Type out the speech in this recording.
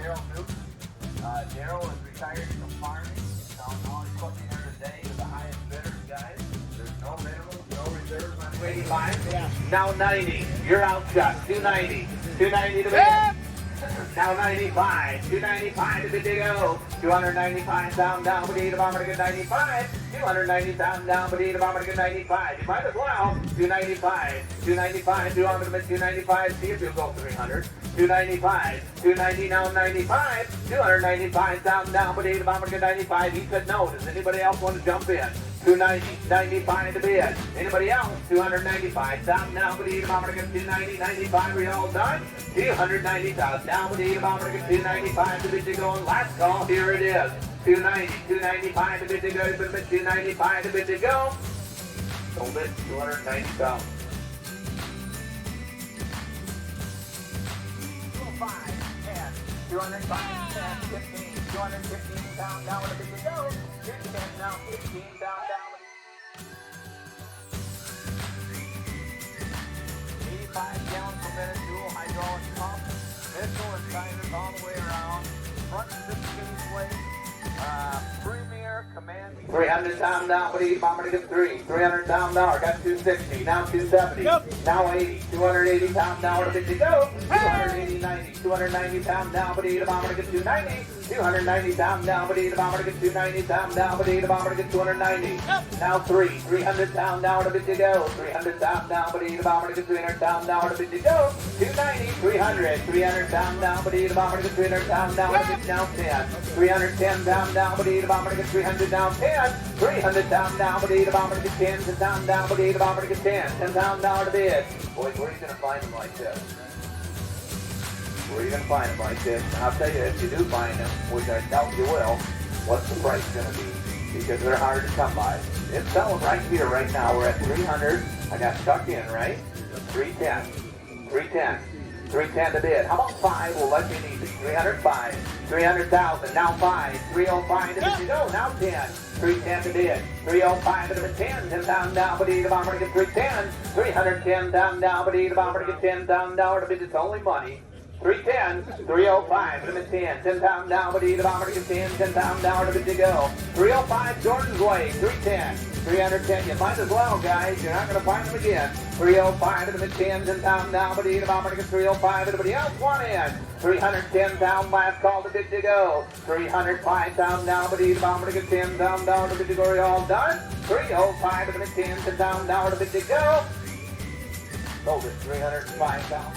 Darrell Newton. Darrell is retired from farming. Now he's putting in there today to the highest bidders, guys. There's no minimum, no reserves on 85. Yeah. Now 90. You're outshot. 290. 290 to bid. Now 95. 295 to bid to go. 295 down, but eat a bomber to get 95. 290 down, but eat a bomber to get 95. You might as well. 295. 295. 200 to bid 295. See if you'll go 300. 295. 290 now 95. 295 down, but eat a bomber to get 95. He said no. Does anybody else want to jump in? 290, 95 to bid. Anybody else? 295 down, but eat a bomber to get 290, 95. Are you all done? 290,000 down, but eat a bomber to get 295 to bid to go. And last call, here it is. 290, 295 to bid to go. 295 to bid to go. Sold it, 290,000. 205, 10, 205, 10, 15, 215 down, with a bid to go. 10 now, 15 down. 85 gallons per minute, dual hydraulic pump, missile and signers all the way around, front 16 plate, premier command. 300 down, but eat bomber to get 3. 300 down, got 260, now 270, now 80, 280 down, with a bid to go. 280, 90, 290 down, but eat a bomber to get 290. 290 down, but eat a bomber to get 290 down, but eat a bomber to get 290. Now 300 down, a bit to go. 300 down, but eat a bomber to get 300 down, a bit to go. 290, 300 down, but eat a bomber to get 300 down, a bit now 10. 310 down, but eat a bomber to get 300 down 10. 300 down, but eat a bomber to get 10. 10 down, but eat a bomber to get 10. 10 down to bid. Boy, where are you going to find them like this? Where are you going to find them like this? And I'll tell you, if you do find them, which I doubt you will, what's the price going to be? Because they're hard to come by. It's selling right here, right now. We're at 300. I got stuck in, right? 310. 310. 310 to bid. How about 5? We'll let you in easy. 305. 300,000. Now 5. 305 to bid to go. Now 10. 310 to bid. 305 to bid 10. 10 down, but eat a bomber to get 310. 310 down, but eat a bomber to get 10 down to bid. It's only money. 310, 305, limit 10, 10 down, but eat a bomber to get 10, 10 down, to bid to go. 305, Jordan's Way, 310, 310, you might as well, guys, you're not going to find them again. 305 to the mid 10, 10 down, but eat a bomber to get 305, anybody else want in? 310 down, last call to bid to go. 305 down, but eat a bomber to get 10 down, to bid to go. Are you all done? 305 to the mid 10, 10 down, to bid to go. Sold it, 305 down.